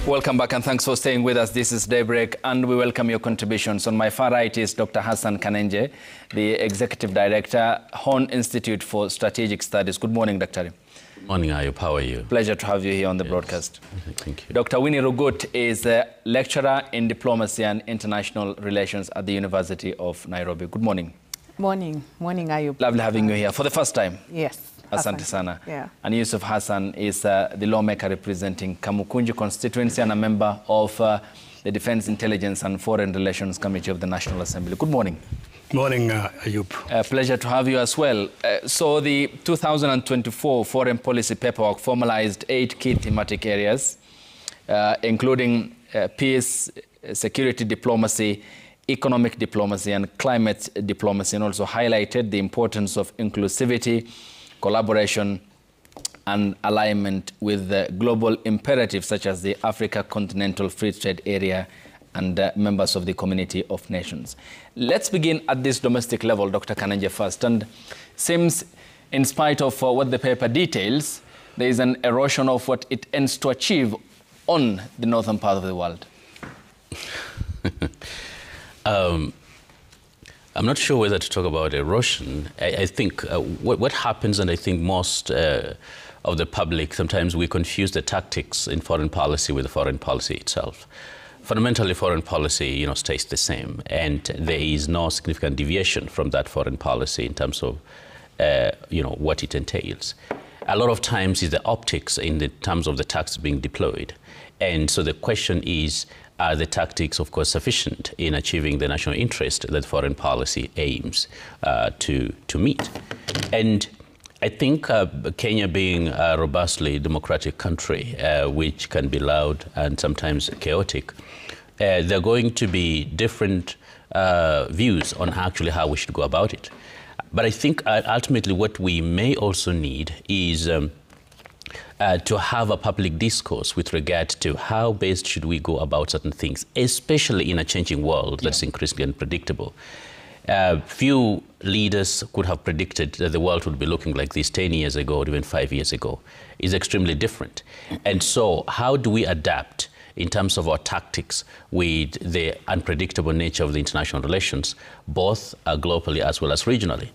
Welcome back and thanks for staying with us. This is Daybreak and we welcome your contributions. On my far right is Dr. Hassan Kanenje, the Executive Director, Horn Institute for Strategic Studies. Good morning, Dr. Good morning, Ayub. How are you? Pleasure to have you here on the broadcast. Thank you. Dr. Winnie Rugut is a lecturer in diplomacy and international relations at the University of Nairobi. Good morning. Morning, Ayub. Lovely having you here for the first time. Yes. Asante sana. Yeah. And Yusuf Hassan is the lawmaker representing Kamukunji constituency and a member of the Defense Intelligence and Foreign Relations Committee of the National Assembly. Good morning. Morning, Ayub. Pleasure to have you as well. So the 2024 foreign policy paperwork formalized 8 key thematic areas, including peace, security diplomacy, economic diplomacy and climate diplomacy, and also highlighted the importance of inclusivity, collaboration and alignment with the global imperatives such as the Africa Continental Free Trade Area and members of the Community of Nations. Let's begin at this domestic level, Dr. Kanenje, first. And seems, in spite of what the paper details, there is an erosion of what it aims to achieve on the northern part of the world. I'm not sure whether to talk about erosion. I think what happens, and I think most of the public, sometimes we confuse the tactics in foreign policy with the foreign policy itself. Fundamentally, foreign policy, stays the same, and there is no significant deviation from that foreign policy in terms of, what it entails. A lot of times is the optics in the terms of the tactics being deployed. And so the question is, are the tactics, of course, sufficient in achieving the national interest that foreign policy aims to meet? And I think Kenya being a robustly democratic country, which can be loud and sometimes chaotic, there are going to be different views on actually how we should go about it. But I think ultimately what we may also need is to have a public discourse with regard to how best should we go about certain things, especially in a changing world that's increasingly unpredictable. Few leaders could have predicted that the world would be looking like this 10 years ago or even 5 years ago. It's extremely different. And so how do we adapt in terms of our tactics with the unpredictable nature of the international relations, both globally as well as regionally?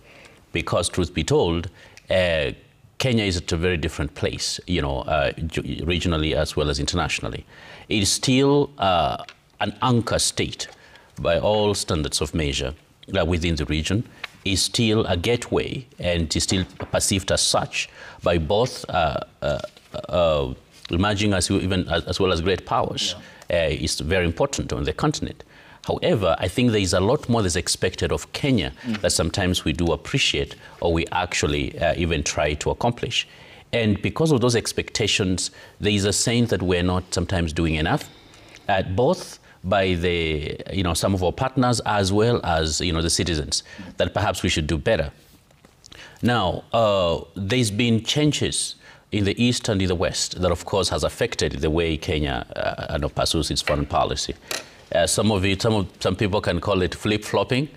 Because truth be told, Kenya is at a very different place, regionally as well as internationally. It is still an anchor state by all standards of measure within the region. Is still a gateway and is still perceived as such by both emerging as well as great powers. It's very important on the continent. However, I think there is a lot more that's expected of Kenya that sometimes we do appreciate or we actually even try to accomplish. And because of those expectations, there is a sense that we're not sometimes doing enough, both by the, some of our partners as well as, the citizens, that perhaps we should do better. Now, there's been changes in the East and in the West that, of course, has affected the way Kenya pursues its foreign policy. Some people can call it flip-flopping,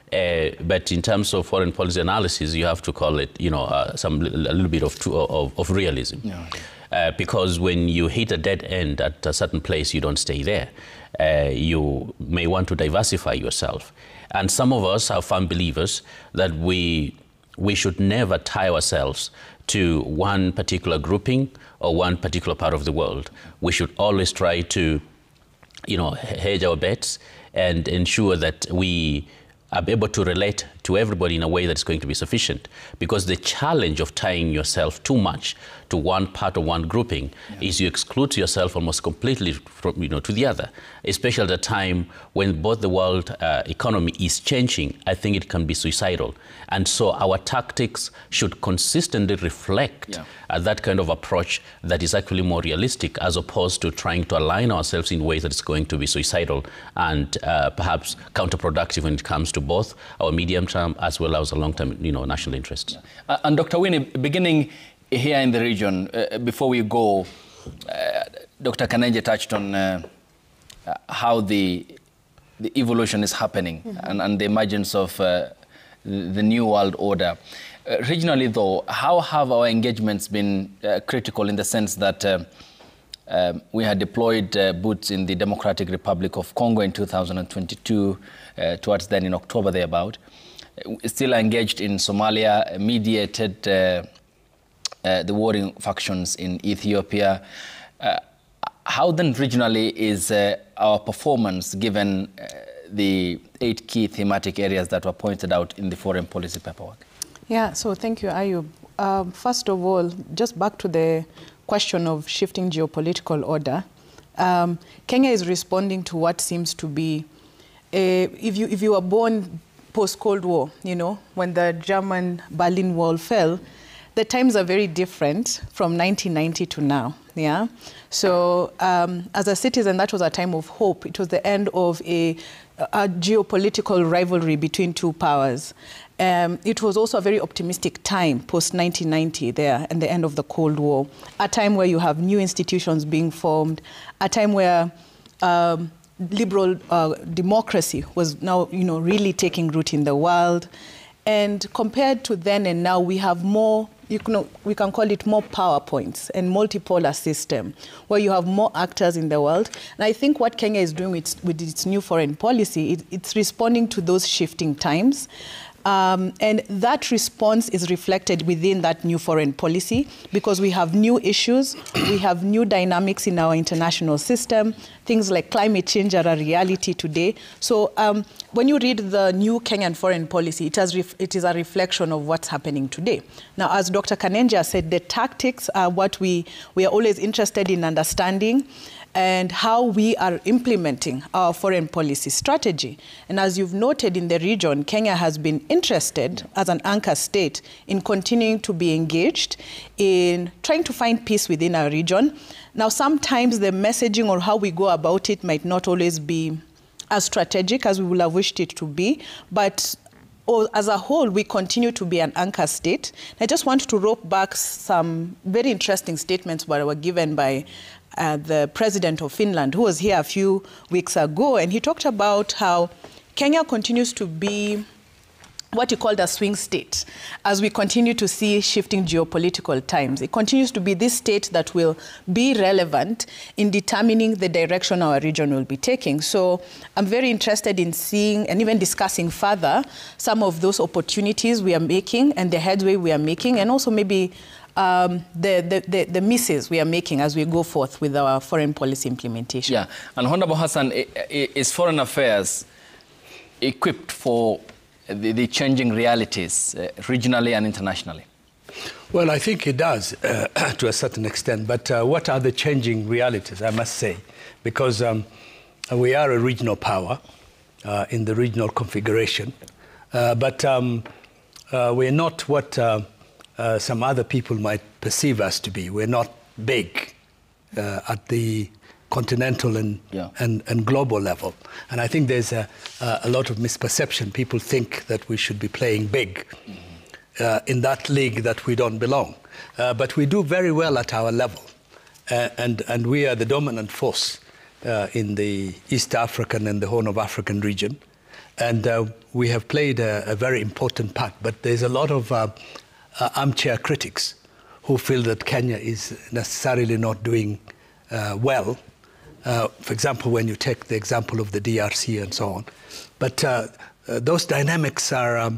but in terms of foreign policy analysis, you have to call it, a little bit of realism. Yeah. Because when you hit a dead end at a certain place, you don't stay there. You may want to diversify yourself. And some of us are firm believers that we should never tie ourselves to one particular grouping or one particular part of the world. We should always try to hedge our bets and ensure that we are able to relate to everybody in a way that's going to be sufficient. Because the challenge of tying yourself too much to one part or one grouping is you exclude yourself almost completely from, to the other, especially at a time when both the world economy is changing. I think it can be suicidal. And so our tactics should consistently reflect that kind of approach that is actually more realistic, as opposed to trying to align ourselves in ways that is going to be suicidal and perhaps counterproductive when it comes to both our medium-term as well as a long-term, national interests. And Dr. Winnie, beginning here in the region, before we go, Dr. Kanenje touched on how the evolution is happening and the emergence of the new world order. Regionally, though, how have our engagements been critical in the sense that We had deployed boots in the Democratic Republic of Congo in 2022, towards then in October thereabout. Still engaged in Somalia, mediated the warring factions in Ethiopia. How then regionally is our performance given the 8 key thematic areas that were pointed out in the foreign policy paperwork? Yeah, so thank you, Ayub. First of all, just back to the question of shifting geopolitical order. Kenya is responding to what seems to be, if you were born post-Cold War, you know, when the German Berlin Wall fell, the times are very different from 1990 to now, yeah? So as a citizen, that was a time of hope. It was the end of a geopolitical rivalry between two powers. It was also a very optimistic time, post-1990 there, and the end of the Cold War, a time where you have new institutions being formed, a time where liberal democracy was now, you know, really taking root in the world. And compared to then and now, we have more, we can call it more PowerPoints and multipolar system, where you have more actors in the world. And I think what Kenya is doing with its new foreign policy, it's responding to those shifting times. And that response is reflected within that new foreign policy, because we have new issues, we have new dynamics in our international system. Things like climate change are a reality today. So when you read the new Kenyan foreign policy, it is a reflection of what's happening today. Now, as Dr. Kanenja said, the tactics are what we are always interested in understanding, and how we are implementing our foreign policy strategy. And as you've noted in the region, Kenya has been interested as an anchor state in continuing to be engaged in trying to find peace within our region. Now, sometimes the messaging or how we go about it might not always be as strategic as we would have wished it to be, but as a whole, we continue to be an anchor state. I just want to rope back some very interesting statements that were given by the president of Finland, who was here a few weeks ago, and he talked about how Kenya continues to be what he called a swing state as we continue to see shifting geopolitical times. It continues to be this state that will be relevant in determining the direction our region will be taking. So I'm very interested in seeing and even discussing further some of those opportunities we are making and the headway we are making, and also maybe the misses we are making as we go forth with our foreign policy implementation. Yeah, and Honorable Hassan, is foreign affairs equipped for the changing realities regionally and internationally? Well, I think it does to a certain extent, but what are the changing realities, I must say, because we are a regional power in the regional configuration, but we're not what some other people might perceive us to be. We're not big at the continental and global level. And I think there's a lot of misperception. People think that we should be playing big in that league that we don't belong. But we do very well at our level. And we are the dominant force in the East African and the Horn of African region. And we have played a very important part. But there's a lot of armchair critics who feel that Kenya is necessarily not doing well. For example, when you take the example of the DRC and so on. But those dynamics are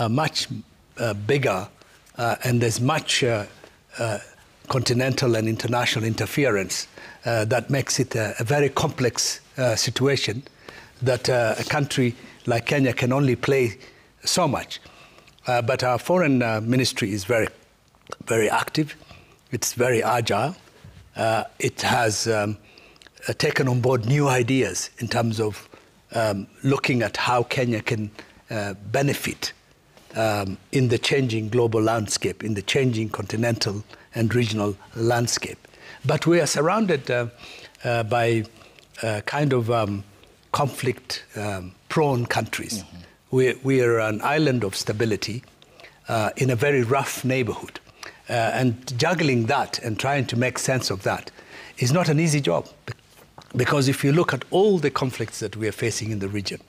much bigger, and there's much continental and international interference that makes it a very complex situation that a country like Kenya can only play so much. But our foreign ministry is very, very active. It's very agile. It has taken on board new ideas in terms of looking at how Kenya can benefit in the changing global landscape, in the changing continental and regional landscape. But we are surrounded by kind of conflict-prone countries. We are an island of stability in a very rough neighborhood. And juggling that and trying to make sense of that is not an easy job. Because if you look at all the conflicts that we are facing in the region,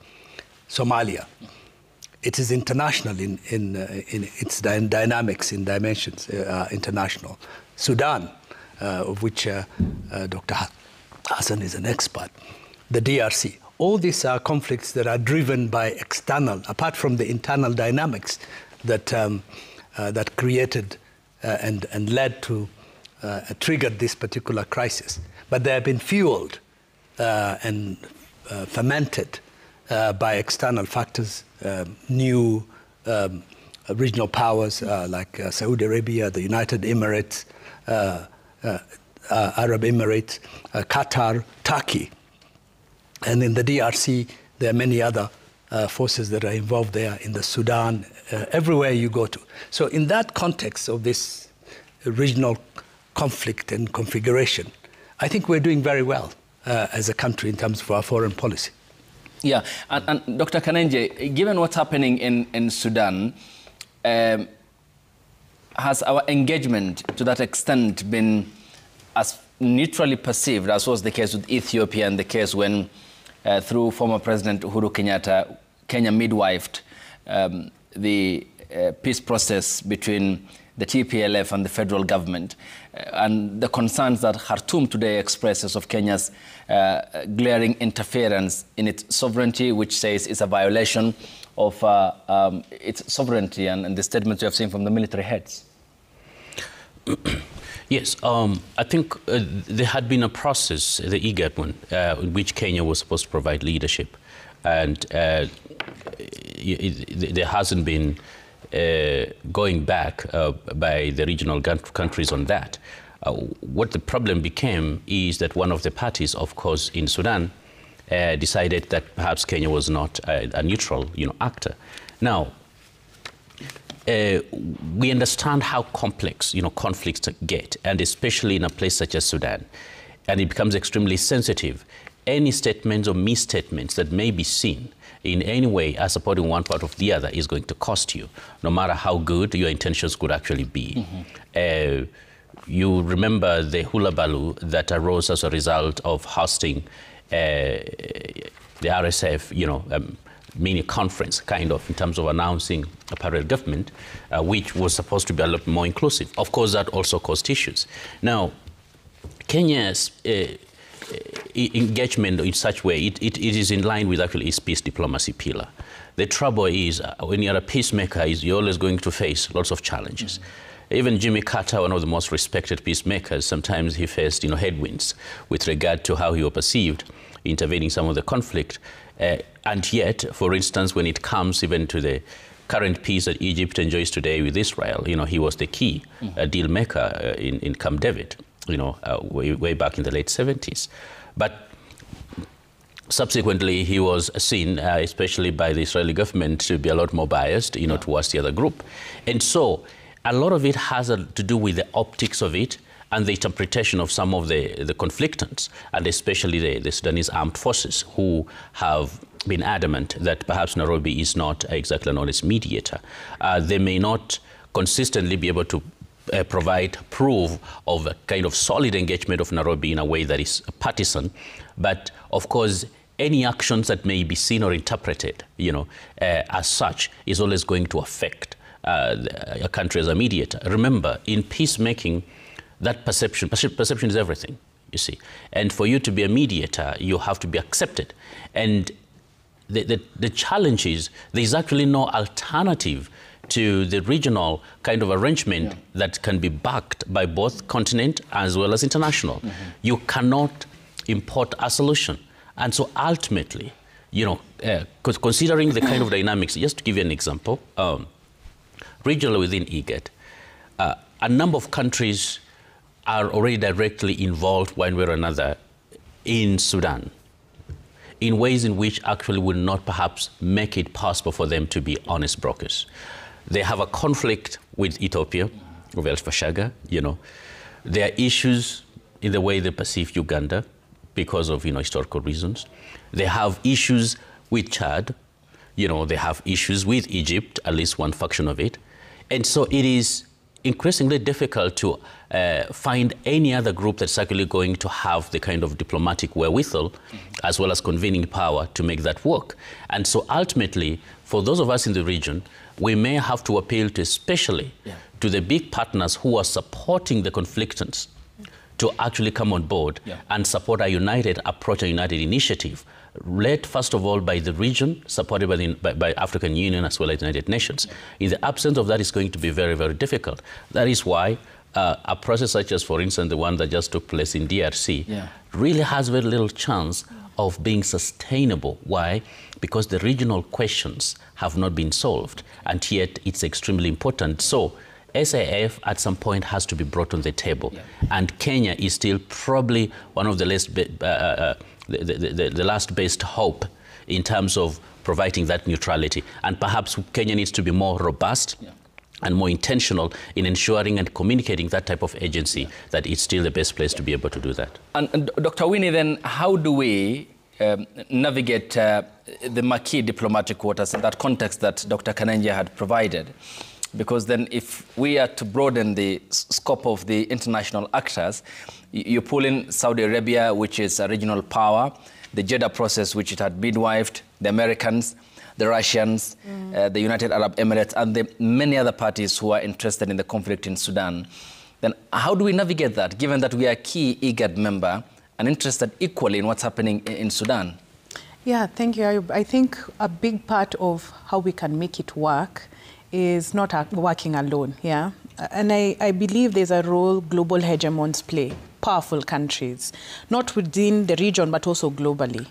Somalia, it is international in its dynamics, in dimensions, international. Sudan, of which Dr. Hassan is an expert, the DRC. All these are conflicts that are driven by external, apart from the internal dynamics that, that created and led to, triggered this particular crisis. But they have been fueled and fermented by external factors, new regional powers like Saudi Arabia, the United Emirates, Arab Emirates, Qatar, Turkey. And in the DRC, there are many other forces that are involved there, in the Sudan, everywhere you go to. So in that context of this regional conflict and configuration, I think we're doing very well as a country in terms of our foreign policy. Yeah, and Dr. Kanenje, given what's happening in Sudan, has our engagement to that extent been as neutrally perceived as was the case with Ethiopia and the case when, through former President Uhuru Kenyatta, Kenya midwifed the peace process between the TPLF and the federal government, and the concerns that Khartoum today expresses of Kenya's glaring interference in its sovereignty, which says it's a violation of its sovereignty, and the statements you have seen from the military heads? Yes, I think there had been a process, the IGAD one, in which Kenya was supposed to provide leadership, and there hasn't been going back by the regional countries on that. What the problem became is that one of the parties, of course, in Sudan, decided that perhaps Kenya was not a neutral, actor. Now, we understand how complex, conflicts get, and especially in a place such as Sudan, and it becomes extremely sensitive. Any statements or misstatements that may be seen in any way as supporting one part of the other is going to cost you, no matter how good your intentions could actually be. Mm-hmm. You remember the hula baloo that arose as a result of hosting the RSF, mini conference, kind of, in terms of announcing a parallel government, which was supposed to be a lot more inclusive. Of course, that also caused issues. Now, Kenya's engagement in such way, it is in line with actually its peace diplomacy pillar. The trouble is, when you're a peacemaker, you're always going to face lots of challenges. Mm-hmm. Even Jimmy Carter, one of the most respected peacemakers, sometimes he faced headwinds with regard to how he was perceived intervening some of the conflict. And yet, for instance, when it comes even to the current peace that Egypt enjoys today with Israel, he was the key deal maker in Camp David, way back in the late 70s. But subsequently, he was seen, especially by the Israeli government, to be a lot more biased, towards the other group. And so a lot of it has to do with the optics of it and the interpretation of some of the conflictants, and especially the Sudanese armed forces, who have been adamant that perhaps Nairobi is not exactly an honest mediator. They may not consistently be able to provide proof of a kind of solid engagement of Nairobi in a way that is partisan, but of course any actions that may be seen or interpreted, as such, is always going to affect a country as a mediator. Remember, in peacemaking, that perception is everything, you see. And for you to be a mediator, you have to be accepted. And the challenge is there's actually no alternative to the regional kind of arrangement that can be backed by both continent as well as international. Mm-hmm. You cannot import a solution. And so ultimately, considering the kind of dynamics, just to give you an example, regionally within IGAD, a number of countries are already directly involved one way or another in Sudan, in ways in which actually will not perhaps make it possible for them to be honest brokers. They have a conflict with Ethiopia, with El-Fashaga, There are issues in the way they perceive Uganda because of, historical reasons. They have issues with Chad, they have issues with Egypt, at least one faction of it. And so it is increasingly difficult to find any other group that's actually going to have the kind of diplomatic wherewithal as well as convening power to make that work. And so ultimately, for those of us in the region, we may have to appeal to especially to the big partners who are supporting the conflictants to actually come on board and support a united approach, a united initiative, led first of all by the region, supported by African Union as well as United Nations. In the absence of that, it's going to be very, very difficult. That is why a process such as, for instance, the one that just took place in DRC really has very little chance of being sustainable. Why? Because the regional questions have not been solved, and yet it's extremely important. So SAF at some point has to be brought on the table, and Kenya is still probably one of the last best hope in terms of providing that neutrality. And perhaps Kenya needs to be more robust and more intentional in ensuring and communicating that type of agency that it's still the best place to be able to do that. And Dr. Winnie, then how do we navigate the marquee diplomatic waters in that context that Dr. Kanenje had provided? Because then if we are to broaden the scope of the international actors, you pull in Saudi Arabia, which is a regional power, the Jeddah process, which it had midwifed, the Americans, the Russians, the United Arab Emirates, and the many other parties who are interested in the conflict in Sudan. Then how do we navigate that, given that we are a key IGAD member and interested equally in what's happening in Sudan? Yeah, thank you, Ayub. I think a big part of how we can make it work is not working alone, And I believe there's a role global hegemons play, powerful countries, not within the region, but also globally.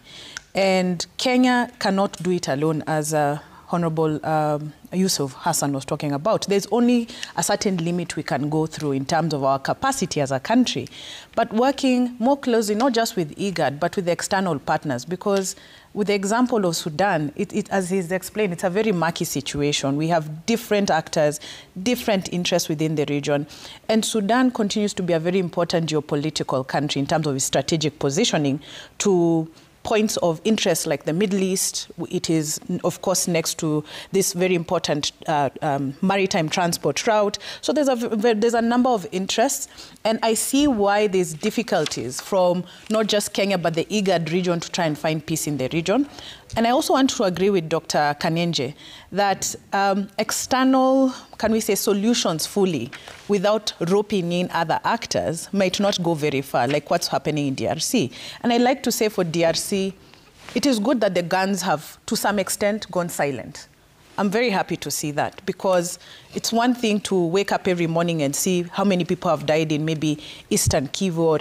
And Kenya cannot do it alone, as Honorable Yusuf Hassan was talking about. There's only a certain limit we can go through in terms of our capacity as a country, but working more closely, not just with IGAD, but with the external partners, because with the example of Sudan, as he's explained, it's a very murky situation. We have different actors, different interests within the region, and Sudan continues to be a very important geopolitical country in terms of its strategic positioning to points of interest like the Middle East. It is, of course, next to this very important maritime transport route. So there's a number of interests, and I see why there's difficulties from not just Kenya, but the IGAD region to try and find peace in the region. And I also want to agree with Dr. Kanenje that external, can we say, solutions fully without roping in other actors might not go very far, like what's happening in DRC. And I like to say for DRC, it is good that the guns have, to some extent, gone silent. I'm very happy to see that, because it's one thing to wake up every morning and see how many people have died in maybe Eastern Kivu or,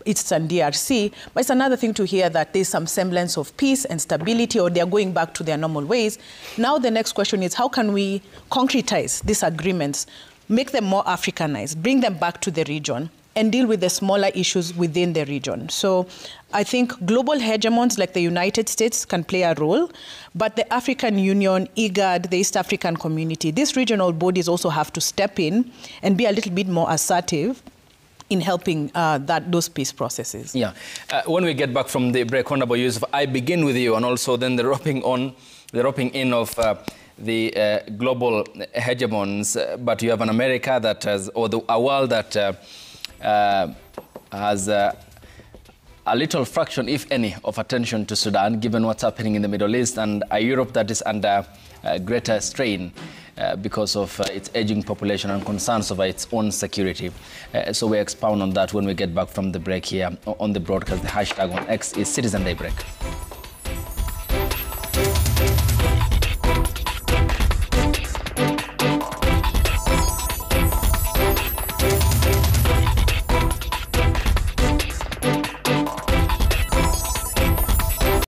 Eastern DRC, but it's another thing to hear that there's some semblance of peace and stability, or they're going back to their normal ways. Now the next question is, how can we concretize these agreements, make them more Africanized, bring them back to the region, and deal with the smaller issues within the region? So I think global hegemons like the United States can play a role, but the African Union, IGAD, the East African Community, these regional bodies also have to step in and be a little bit more assertive in helping those peace processes. Yeah. When we get back from the break, Honorable Yusuf, I begin with you, and also then the roping in of the global hegemons. But you have an America that has, or a world that has a little fraction, if any, of attention to Sudan, given what's happening in the Middle East, and a Europe that is under greater strain because of its aging population and concerns over its own security. So we expound on that when we get back from the break here on the broadcast. The hashtag on X is Citizen Daybreak.